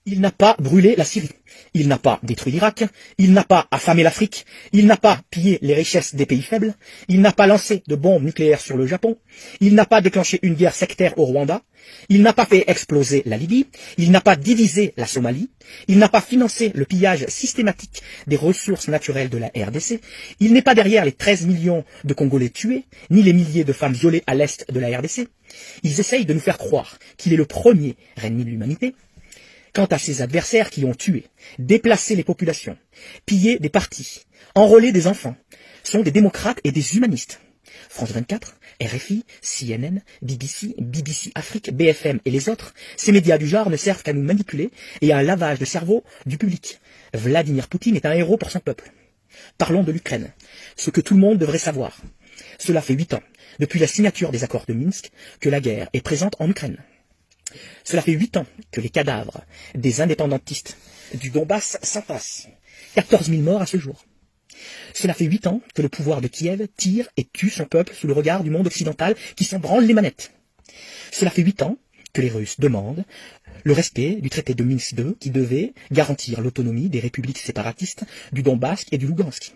Il n'a pas brûlé la Syrie, il n'a pas détruit l'Irak, il n'a pas affamé l'Afrique, il n'a pas pillé les richesses des pays faibles, il n'a pas lancé de bombes nucléaires sur le Japon, il n'a pas déclenché une guerre sectaire au Rwanda, il n'a pas fait exploser la Libye, il n'a pas divisé la Somalie, il n'a pas financé le pillage systématique des ressources naturelles de la RDC, il n'est pas derrière les 13 millions de Congolais tués, ni les milliers de femmes violées à l'est de la RDC. Ils essayent de nous faire croire qu'il est le premier ennemi de l'humanité. Quant à ses adversaires qui ont tué, déplacé les populations, pillé des partis, enrôlé des enfants, sont des démocrates et des humanistes. France 24, RFI, CNN, BBC Afrique, BFM et les autres, ces médias du genre ne servent qu'à nous manipuler et à un lavage de cerveau du public. Vladimir Poutine est un héros pour son peuple. Parlons de l'Ukraine, ce que tout le monde devrait savoir. Cela fait 8 ans, depuis la signature des accords de Minsk, que la guerre est présente en Ukraine. Cela fait 8 ans que les cadavres des indépendantistes du Donbass s'entassent. 14 000 morts à ce jour. Cela fait 8 ans que le pouvoir de Kiev tire et tue son peuple sous le regard du monde occidental qui s'en branle les manettes. Cela fait 8 ans que les Russes demandent le respect du traité de Minsk II qui devait garantir l'autonomie des républiques séparatistes du Donbass et du Lugansk.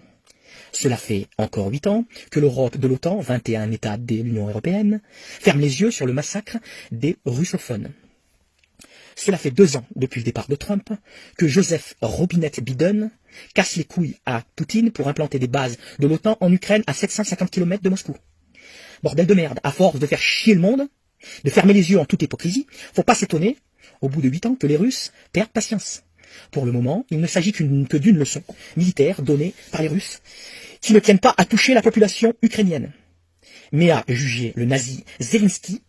Cela fait encore 8 ans que l'Europe de l'OTAN, 21 États de l'Union européenne, ferme les yeux sur le massacre des russophones. Cela fait 2 ans, depuis le départ de Trump, que Joseph Robinette Biden casse les couilles à Poutine pour implanter des bases de l'OTAN en Ukraine à 750 km de Moscou. Bordel de merde, à force de faire chier le monde, de fermer les yeux en toute hypocrisie, faut pas s'étonner, au bout de 8 ans, que les Russes perdent patience. Pour le moment, il ne s'agit que d'une leçon militaire donnée par les Russes, qui ne tiennent pas à toucher la population ukrainienne, mais à juger le nazi Zelensky,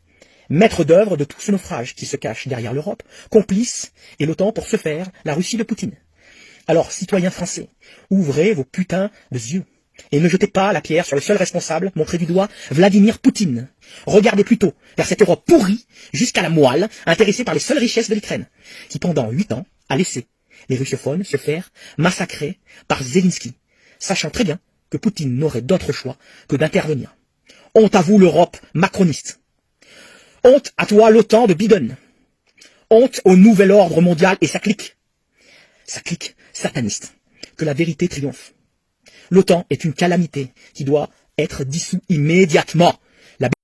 maître d'œuvre de tout ce naufrage qui se cache derrière l'Europe, complice, et l'OTAN pour ce faire, la Russie de Poutine. Alors, citoyens français, ouvrez vos putains de yeux, et ne jetez pas la pierre sur le seul responsable, montré du doigt, Vladimir Poutine. Regardez plutôt vers cette Europe pourrie, jusqu'à la moelle, intéressée par les seules richesses de l'Ukraine, qui pendant 8 ans a laissé les russophones se faire massacrer par Zelensky, sachant très bien que Poutine n'aurait d'autre choix que d'intervenir. Honte à vous l'Europe macroniste. Honte à toi l'OTAN de Biden. Honte au nouvel ordre mondial et sa clique sataniste. Que la vérité triomphe. L'OTAN est une calamité qui doit être dissoute immédiatement.